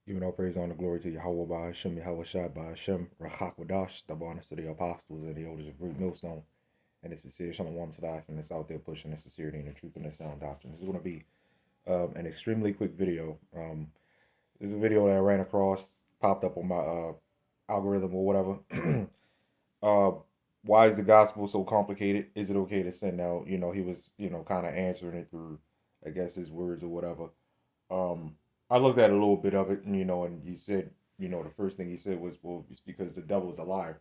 Giving all praise, honor, glory to Yahawah, BAHASHAM, YAHAWASHI, BAHASHAM, RACHAKWADASH, double honors to the apostles and the elders of Great Millstone, and the sincere Shalom to the Akim that's out there pushing the sincerity and the truth and the sound doctrine. This is going to be an extremely quick video. This is a video that I ran across, popped up on my algorithm or whatever. uh, why is the gospel so complicated? Is it okay to send out? He was, kind of answering it through, I guess, his words or whatever. Um, I looked at a little bit of it, and and he said, the first thing he said was, well, it's because the devil is a liar.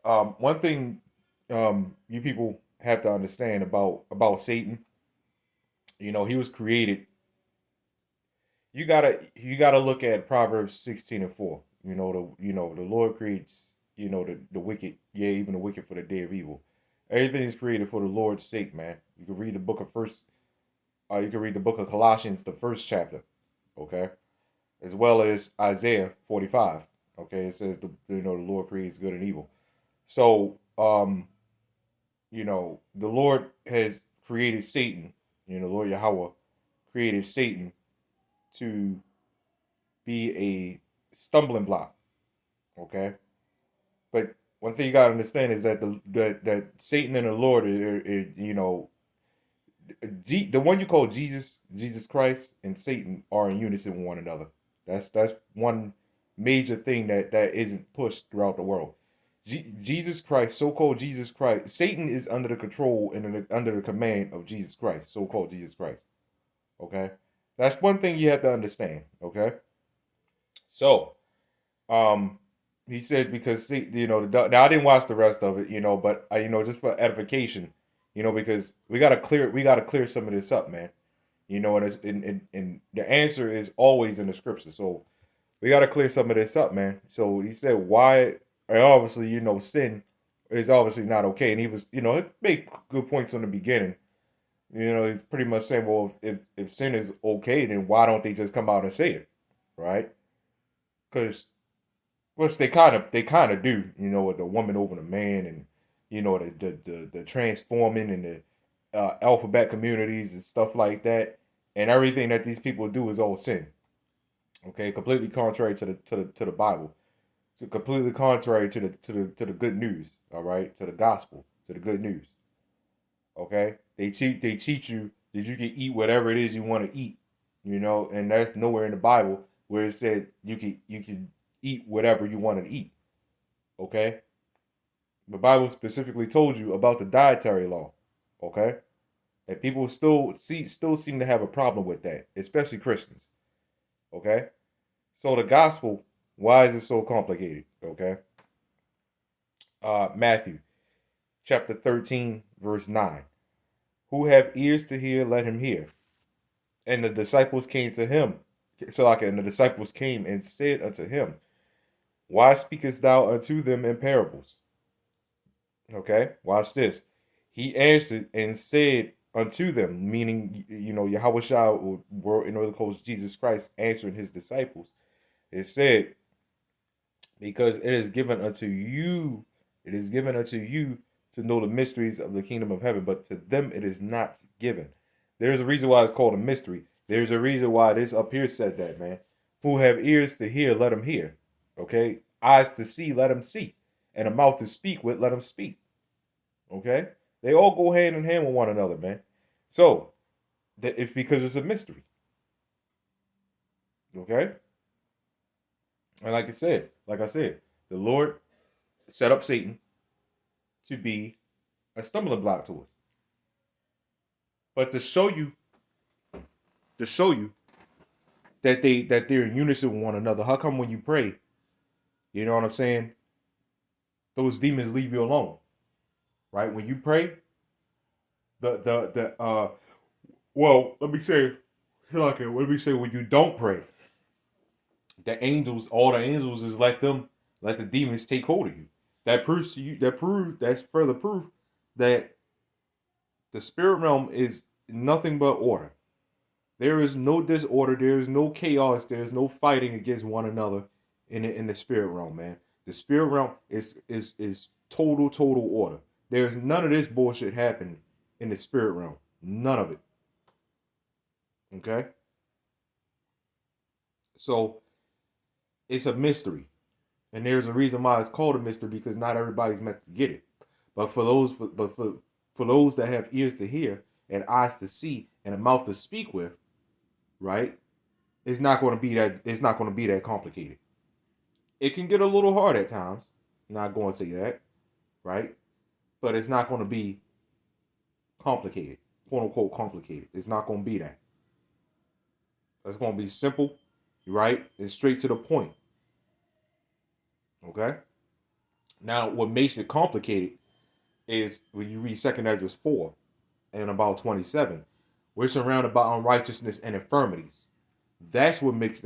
One thing, you people have to understand about Satan, he was created. You gotta look at Proverbs 16:4. The Lord creates, the wicked, yeah, even the wicked for the day of evil. Everything is created for the Lord's sake, man. You can read the book of you can read the book of Colossians, the first chapter, okay, as well as Isaiah 45. Okay, it says the Lord creates good and evil. So the Lord has created Satan. Lord Yahweh created Satan to be a stumbling block. Okay, but one thing you gotta understand is that that Satan and the Lord the one you call Jesus Christ, and Satan are in unison with one another. That's one major thing that isn't pushed throughout the world. Jesus Christ, so-called Jesus Christ, Satan is under the control and under the command of Jesus Christ, so-called Jesus Christ. Okay, that's one thing you have to understand. Okay, so um, he said because now I didn't watch the rest of it, but just for edification, because we gotta clear some of this up, man. And the answer is always in the scripture. So we gotta clear some of this up, man. So he said why, and obviously, sin is obviously not okay. And he was, he made good points from the beginning. He's pretty much saying, well, if sin is okay, then why don't they just come out and say it, right? Because which they kind of do, with the woman over the man, and the transforming, and the alphabet communities and stuff like that, and everything that these people do is all sin. Okay, completely contrary to the Bible, so completely contrary to the good news. All right, to the gospel, to the good news. Okay, they teach you that you can eat whatever it is you want to eat, and that's nowhere in the Bible where it said you can eat whatever you want to eat. Okay, the Bible specifically told you about the dietary law. Okay, and people still seem to have a problem with that, especially Christians. Okay, so the gospel, why is it so complicated? Okay, Matthew chapter 13 verse 9. Who have ears to hear, let him hear. And the disciples came to him. So like, and the disciples came and said unto him, why speakest thou unto them in parables? Okay, watch this. He answered and said unto them, meaning, Yahweh were in other quotes Jesus Christ answering his disciples. It said, because it is given unto you to know the mysteries of the kingdom of heaven, but to them it is not given. There's a reason why it's called a mystery. There's a reason why this up here said that, man. Who have ears to hear, let them hear. Okay? Eyes to see, let them see. And a mouth to speak with, let them speak. Okay? They all go hand in hand with one another, man. So, it's because it's a mystery. Okay? And like I said, the Lord set up Satan to be a stumbling block to us. But to show you that they're in unison with one another, how come when you pray, you know what I'm saying, those demons leave you alone? Right? When you pray, the well, let me say when you don't pray, all the angels is let the demons take hold of you. That's further proof that the spirit realm is nothing but order. There is no disorder. There is no chaos. There is no fighting against one another in the spirit realm, man. The spirit realm is total order. There's none of this bullshit happening in the spirit realm. None of it. Okay. So It's a mystery. And there's a reason why it's called a mystery, because not everybody's meant to get it. But for those that have ears to hear and eyes to see and a mouth to speak with, right? It's not going to be that. It's not going to be that complicated. It can get a little hard at times. Not going to say that, right? But it's not going to be complicated, quote unquote complicated. It's not going to be that. It's going to be simple, right? And straight to the point. Okay. Now, what makes it complicated is when you read 2 Ezra 4 and about 27, we're surrounded by unrighteousness and infirmities. That's what makes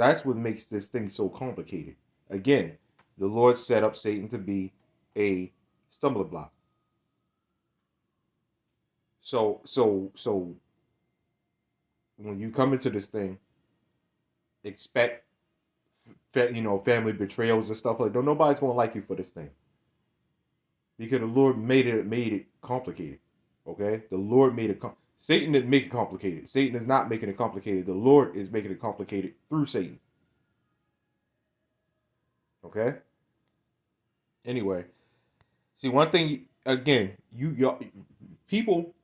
this thing so complicated. Again, the Lord set up Satan to be a stumbling block. So when you come into this thing, expect family betrayals and stuff like that. Nobody's gonna like you for this thing, because the Lord made it complicated. Okay, the Lord made it. Satan didn't make it complicated. Satan is not making it complicated. The Lord is making it complicated through Satan. Okay. Anyway, see, one thing again, you people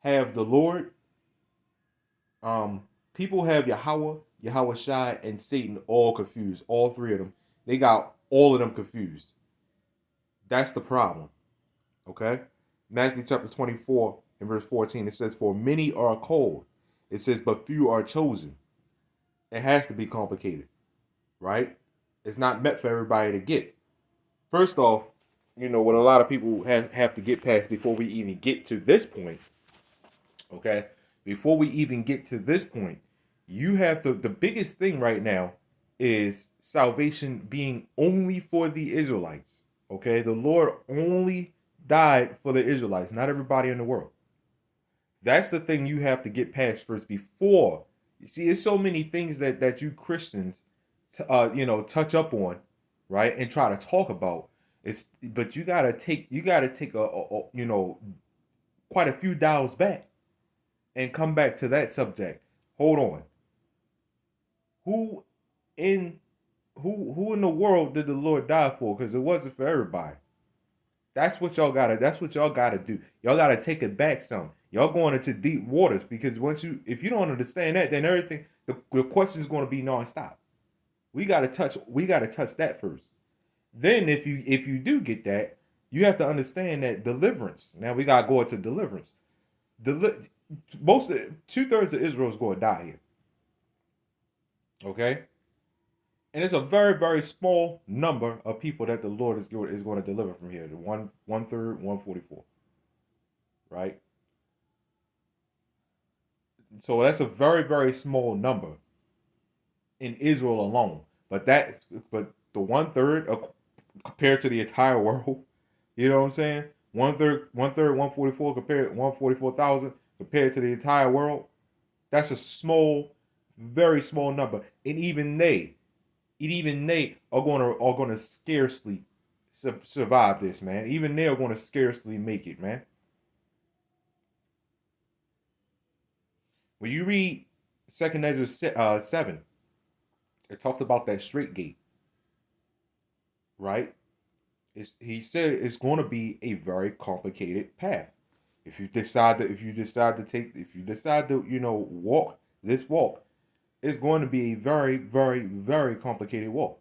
have the Lord. People have Yahawah, YAHAWASHI, and Satan all confused. All three of them. They got all of them confused. That's the problem. Okay? Matthew chapter 24 and verse 14, it says, "For many are called." It says, "But few are chosen." It has to be complicated, right? It's not meant for everybody to get. First off, what a lot of people have to get past before we even get to this point, okay? Before we even get to this point, you have to, the biggest thing right now is salvation being only for the Israelites, okay? The Lord only died for the Israelites, not everybody in the world. That's the thing you have to get past first before. You see, there's so many things that you Christians, touch up on, right, and try to talk about. But you gotta take a quite a few dials back and come back to that subject. Hold on. Who in who in the world did the Lord die for? Because it wasn't for everybody. That's what y'all gotta do. Y'all gotta take it back some. Y'all going into deep waters, because if you don't understand that, then everything the question is going to be nonstop. We gotta touch that first. Then if you do get that, you have to understand that deliverance. Now we gotta go into deliverance. Most 2/3 of Israel is going to die here. Okay, and it's a very, very small number of people that the Lord is going to deliver from here. The one third, 144, right? So that's a very, very small number in Israel alone. But the 1/3 compared to the entire world, you know what I'm saying? 1/3, 144 compared 144,000 compared to the entire world. That's a small, very small number, and even they are gonna scarcely survive this, man. Even they are gonna scarcely make it, man. When you read 2 Ezra 7, it talks about that straight gate, right? He said it's going to be a very complicated path. If you decide to walk this walk, it's going to be a very, very, very complicated walk.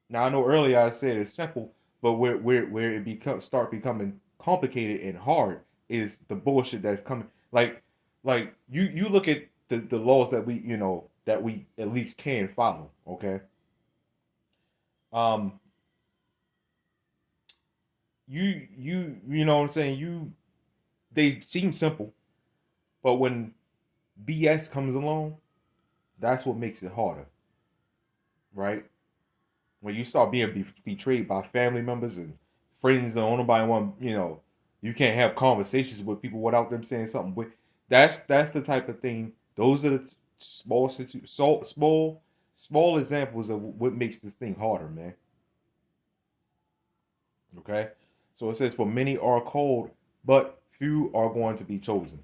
Now I know earlier I said it's simple, but where it start becoming complicated and hard is the bullshit that's coming. Like you look at the laws that we at least can follow. Okay. Um. You know what I'm saying? They seem simple, but when BS comes along, that's what makes it harder, right? When you start being betrayed by family members and friends, and nobody want, you can't have conversations with people without them saying something. But that's the type of thing. Those are the small examples of what makes this thing harder, man. Okay, so it says, "For many are called, but few are going to be chosen."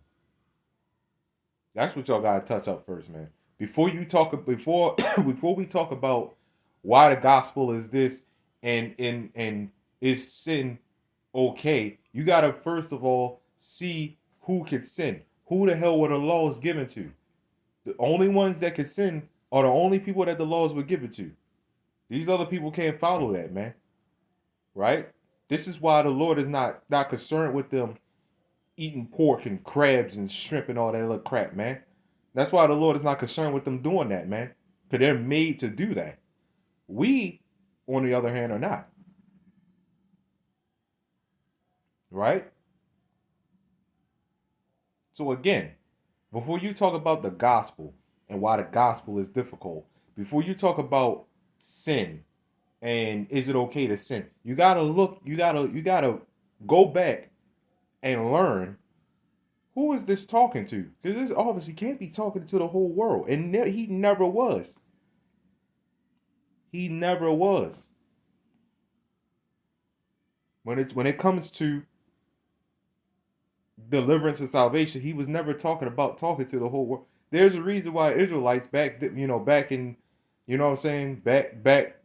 That's what y'all gotta touch up first, man. Before you talk before before we talk about why the gospel is this and is sin okay, you gotta first of all see who can sin. Who the hell were the laws given to? The only ones that can sin are the only people that the laws were given to. These other people can't follow that, man. Right? This is why the Lord is not concerned with them eating pork and crabs and shrimp and all that little crap, man. That's why the Lord is not concerned with them doing that, man. Because they're made to do that. We, on the other hand, are not. Right? So again, before you talk about the gospel and why the gospel is difficult, before you talk about sin and is it okay to sin, you gotta look, you gotta go back and learn who is this talking to? Because this obviously can't be talking to the whole world. And he never was. He never was. When it comes to deliverance and salvation, he was never talking to the whole world. There's a reason why Israelites back in, you know what I'm saying, back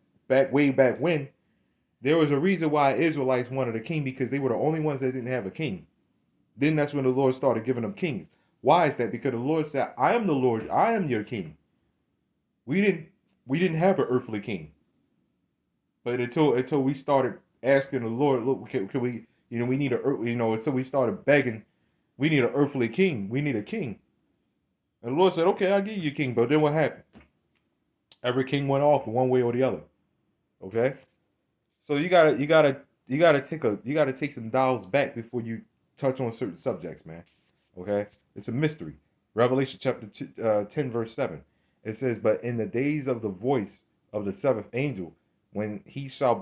way back when, there was a reason why Israelites wanted a king, because they were the only ones that didn't have a king. Then that's when the Lord started giving them kings. Why is that? Because the Lord said, I am the Lord, I am your king. We didn't have an earthly king. But until we started asking the Lord, look, can we, we need until we started begging, we need an earthly king. We need a king. And the Lord said, okay, I'll give you a king. But then what happened? Every king went off one way or the other. Okay? So you gotta take some dials back before you touch on certain subjects, man. Okay? It's a mystery. Revelation chapter 10, verse 7. It says, but in the days of the voice of the seventh angel, when he shall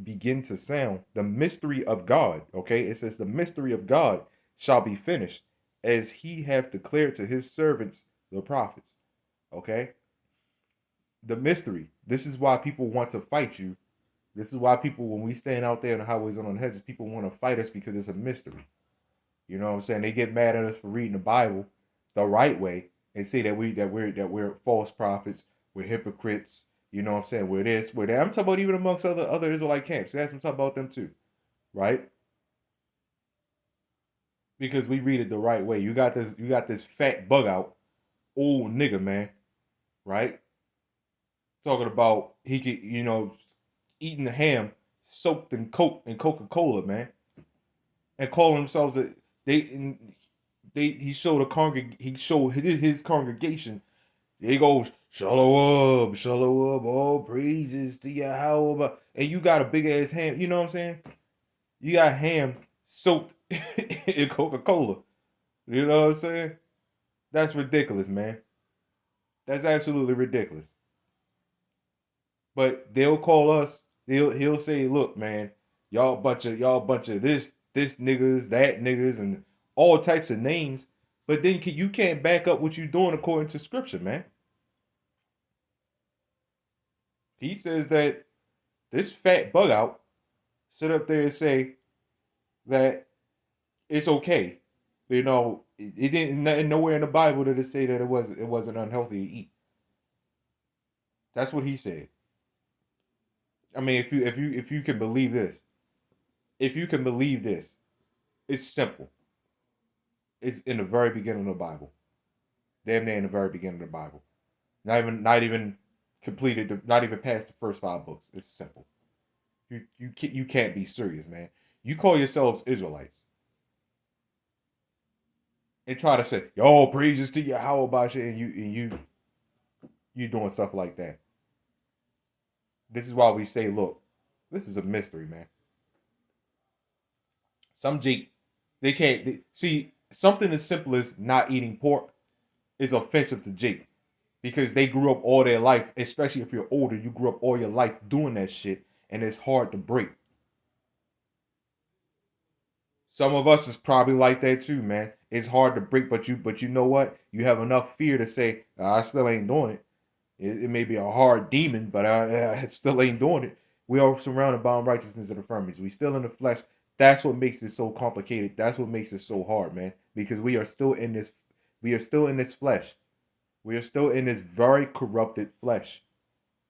begin to sound, the mystery of God, okay? It says the mystery of God shall be finished, as he hath declared to his servants, the prophets, okay? The mystery. This is why people want to fight you. This is why people, when we stand out there on the highways and on the hedges, people want to fight us because it's a mystery. You know what I'm saying? They get mad at us for reading the Bible the right way and say that we're false prophets, we're hypocrites. You know what I'm saying? We're this, we're that. I'm talking about even amongst other Israelite camps. That's what I'm talking about them too, right? Because we read it the right way. You got this fat bug out, old nigga, man, right? Talking about he could, eating the ham soaked in Coke and Coca-Cola, man, and calling themselves they he showed his congregation. He goes, Shalom, Shalom, all praises to YAHAWAH. And you got a big ass ham, you know what I'm saying? You got ham soaked in Coca-Cola. You know what I'm saying? That's ridiculous, man. That's absolutely ridiculous. But they'll call us, he'll say, look, man, y'all bunch of this niggas, that niggas, and all types of names. But then you can't back up what you're doing according to scripture, man. He says that this fat bug out sit up there and say that it's okay. It didn't nowhere in the Bible did it say that it wasn't unhealthy to eat. That's what he said. I mean, if you can believe this, it's simple. It's in the very beginning of the Bible. Damn near in the very beginning of the Bible. Not even completed, not even past the first 5 books. It's simple. You can't be serious, man. You call yourselves Israelites and try to say, "Yo, praises to YAHAWASHI," and you doing stuff like that. This is why we say, look, this is a mystery, man. Some Jake, they can't see something as simple as not eating pork is offensive to Jake, because they grew up all their life, especially if you're older, you grew up all your life doing that shit, and it's hard to break. Some of us is probably like that too, man. It's hard to break, but you know what? You have enough fear to say, I still ain't doing it. It may be a hard demon, but I still ain't doing it. We are surrounded by unrighteousness and infirmities. We still in the flesh. That's what makes it so complicated. That's what makes it so hard, man. Because we are still in this flesh. We are still in this very corrupted flesh,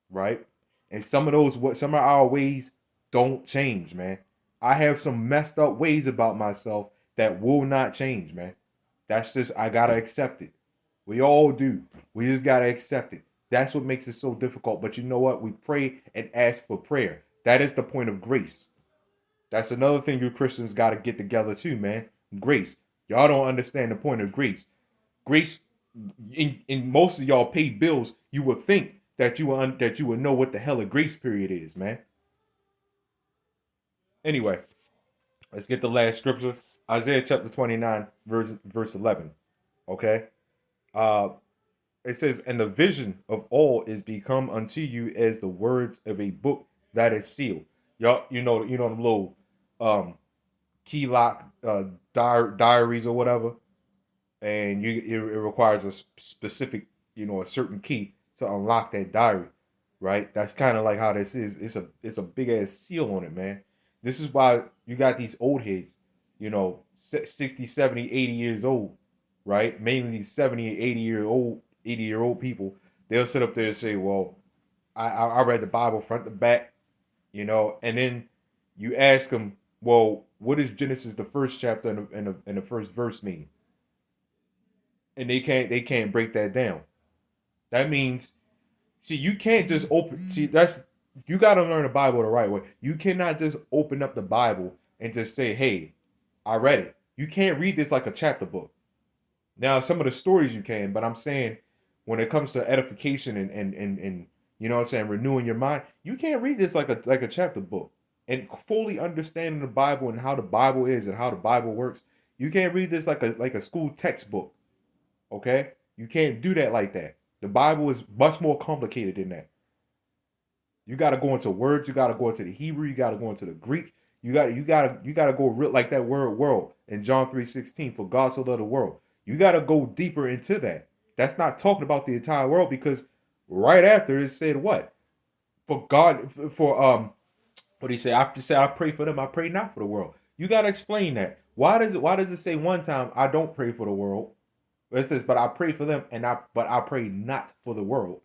right? And some of our ways don't change, man. I have some messed up ways about myself that will not change, man. That's just, I gotta accept it. We all do. We just gotta accept it. That's what makes it so difficult. But you know what? We pray and ask for prayer. That is the point of grace. That's another thing you Christians gotta get together too, man. Grace. Y'all don't understand the point of grace. Grace, in most of y'all paid bills, you would think that you would know what the hell a grace period is, man. Anyway, let's get the last scripture. Isaiah chapter 29, verse 11. Okay? Uh it says, and the vision of all is become unto you as the words of a book that is sealed. Y'all, you know them little um key lock diaries or whatever, and it requires a specific, a certain key to unlock that diary, right? That's kind of like how this is. It's a big ass seal on it, man. This is why you got these old heads, 60, 70, 80 years old, right? Mainly these 70 and 80-year-old people. They'll sit up there and say, well, I read the Bible front to back, and then you ask them, well, what does Genesis, the first chapter and the first verse mean? And they can't break that down. That means, see, you can't just open. See, you got to learn the Bible the right way. You cannot just open up the Bible and just say, "Hey, I read it." You can't read this like a chapter book. Now, some of the stories you can, but I'm saying when it comes to edification and what I'm saying, renewing your mind, you can't read this like a chapter book and fully understanding the Bible and how the Bible is and how the Bible works. You can't read this like a school textbook. Okay? You can't do that like that. The Bible is much more complicated than that. You got to go into words. You got to go into the Hebrew. You got to go into the Greek. You got to go real like that word world in John 3:16. For God so loved the world. You got to go deeper into that. That's not talking about the entire world, because right after it said what? For God, what do you say? I pray for them. I pray not for the world. You got to explain that. Why does it say one time I don't pray for the world? It says, but I pray for them, but I pray not for the world.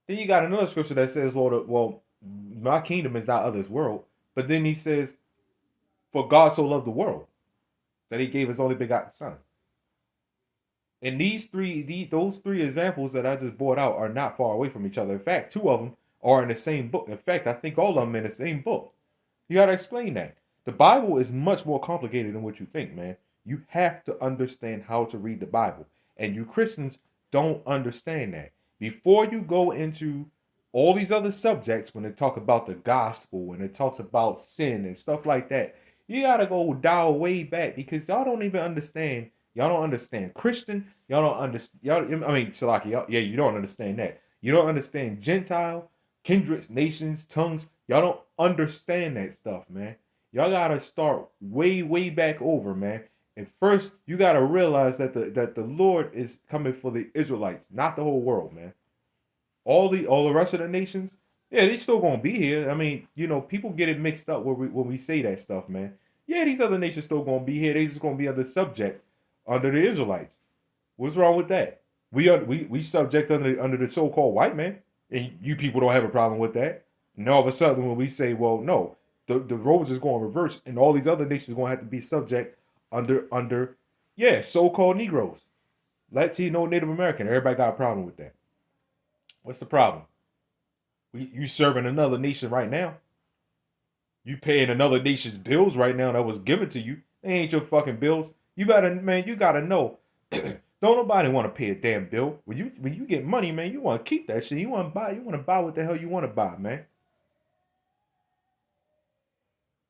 Then you got another scripture that says, well, my kingdom is not others' world. But then he says, for God so loved the world that he gave his only begotten son. And those three examples that I just brought out are not far away from each other. In fact, two of them are in the same book. In fact, I think all of them in the same book. You got to explain that. The Bible is much more complicated than what you think, man. You have to understand how to read the Bible. And you Christians don't understand that. Before you go into all these other subjects, when they talk about the gospel, when it talks about sin and stuff like that, you got to go dial way back, because y'all don't even understand. Y'all don't understand Christian. Y'all don't understand. Salaki, yeah, you don't understand that. You don't understand Gentile, kindreds, nations, tongues. Y'all don't understand that stuff, man. Y'all got to start way, way back over, man. And first, you got to realize that the Lord is coming for the Israelites, not the whole world, man. All the rest of the nations, yeah, they still gonna be here. I mean, people get it mixed up when we say that stuff, man. Yeah, these other nations still gonna be here. They just gonna be under subject under the Israelites. What's wrong with that? We subject under the so-called white man, and you people don't have a problem with that. And all of a sudden, when we say, well, no, the roles is going to reverse, and all these other nations are going to have to be subject under so-called Negroes, Latino, Native American. Everybody got a problem with that. What's the problem? You serving another nation right now. You paying another nation's bills right now that was given to you. They ain't your fucking bills. You gotta know. Don't nobody want to pay a damn bill. When you get money, man, you want to keep that shit. You want to buy what the hell you want to buy, man.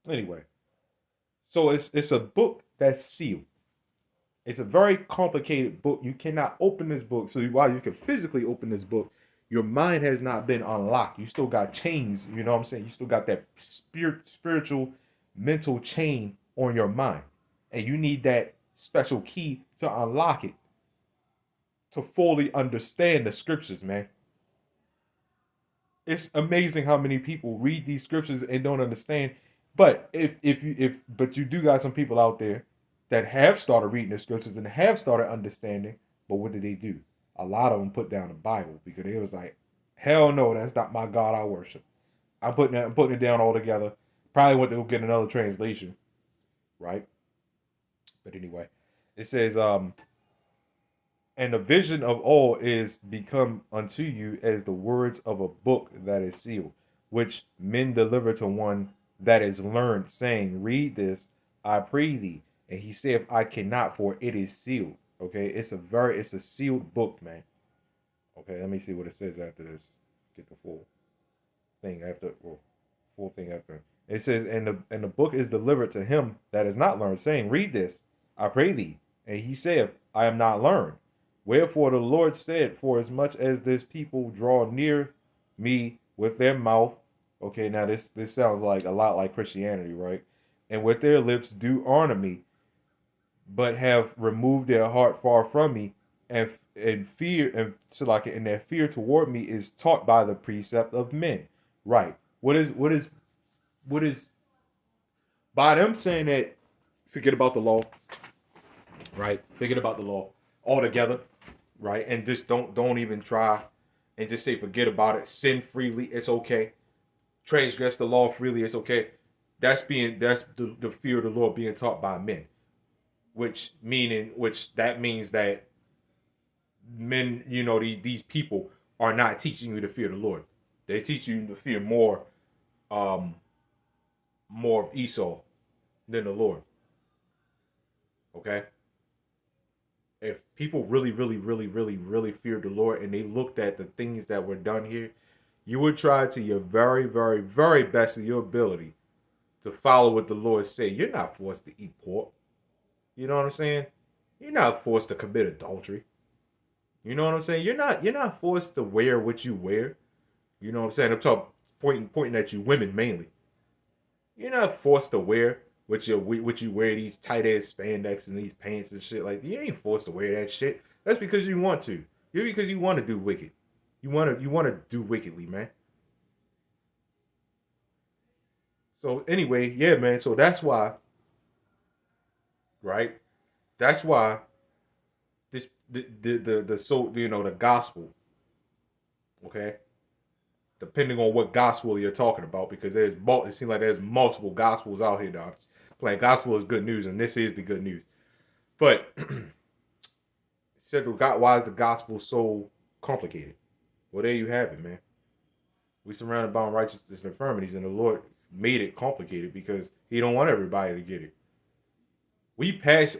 Anyway, so it's a book that's sealed. It's a very complicated book. You cannot open this book. So while you can physically open this book, your mind has not been unlocked. You still got chains. You know what I'm saying? You still got that spiritual, mental chain on your mind. And you need that special key to unlock it, to fully understand the scriptures, man. It's amazing how many people read these scriptures and don't understand. But but you do got some people out there that have started reading the scriptures and have started understanding. But what do? a lot of them put down the Bible because they was like, hell no, that's not my God I worship. I'm putting it down altogether. Probably went to go get another translation, right? But anyway, it says, and the vision of all is become unto you as the words of a book that is sealed, which men deliver to one that is learned, saying, read this, I pray thee. And he saith, I cannot, for it is sealed. Okay, it's a sealed book, man. Okay, let me see what it says after this. Get the full thing after, well, full thing after. It says, and the book is delivered to him that is not learned, saying, read this, I pray thee. And he saith, I am not learned. Wherefore the Lord said, for as much as this people draw near me with their mouth, okay, now this sounds like a lot like Christianity, right? And with their lips do honor me, but have removed their heart far from me, and fear, and so like, and their fear toward me is taught by the precept of men. Right. What is by them saying that forget about the law, right? Forget about the law altogether, right? And just don't even try, and just say forget about it. Sin freely, it's okay. Transgress the law freely, it's okay. That's the fear of the Lord being taught by men, which that means that men, these people are not teaching you to fear the Lord. They teach you to fear more of Esau than the Lord. Okay? If people really, really, really, really, really feared the Lord and they looked at the things that were done here, you would try to your very, very, very best of your ability to follow what the Lord say. You're not forced to eat pork. You know what I'm saying? You're not forced to commit adultery. You know what I'm saying? You're not forced to wear what you wear. You know what I'm saying? I'm talking pointing at you women mainly. You're not forced to wear what you wear, these tight ass spandex and these pants and shit. Like, you ain't forced to wear that shit. That's because you want to. You're because you want to do wicked. You want to do wickedly, man. So anyway, yeah, man. So that's why, right? That's why this the gospel, okay? Depending on what gospel you're talking about, because it seems like there's multiple gospels out here, dog. Playing gospel is good news, and this is the good news. But said, why is the gospel so complicated? Well, there you have it, man. We surrounded by unrighteousness and infirmities, and the Lord made it complicated because He don't want everybody to get it. We passed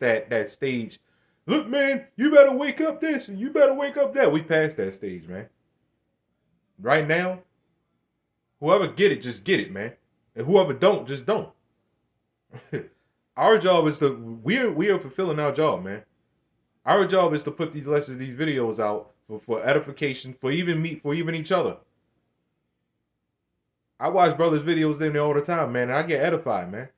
that stage. Look, man, you better wake up this and you better wake up that. We passed that stage, man. Right now, whoever get it, just get it, man. And whoever don't, just don't. Our job is we are fulfilling our job, man. Our job is to put these lessons, these videos out for edification, for even each other. I watch brothers' videos in there all the time, man, and I get edified, man.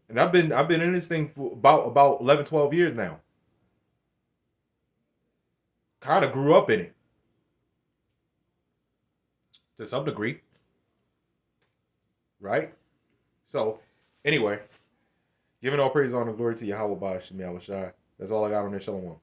And I've been in this thing for about 11, 12 years now. Kind of grew up in it. To some degree. Right? So, anyway, giving all praise, honor, and glory to Yahawah, BAHASHAM, YAHAWASHI. That's all I got on this. Shalom.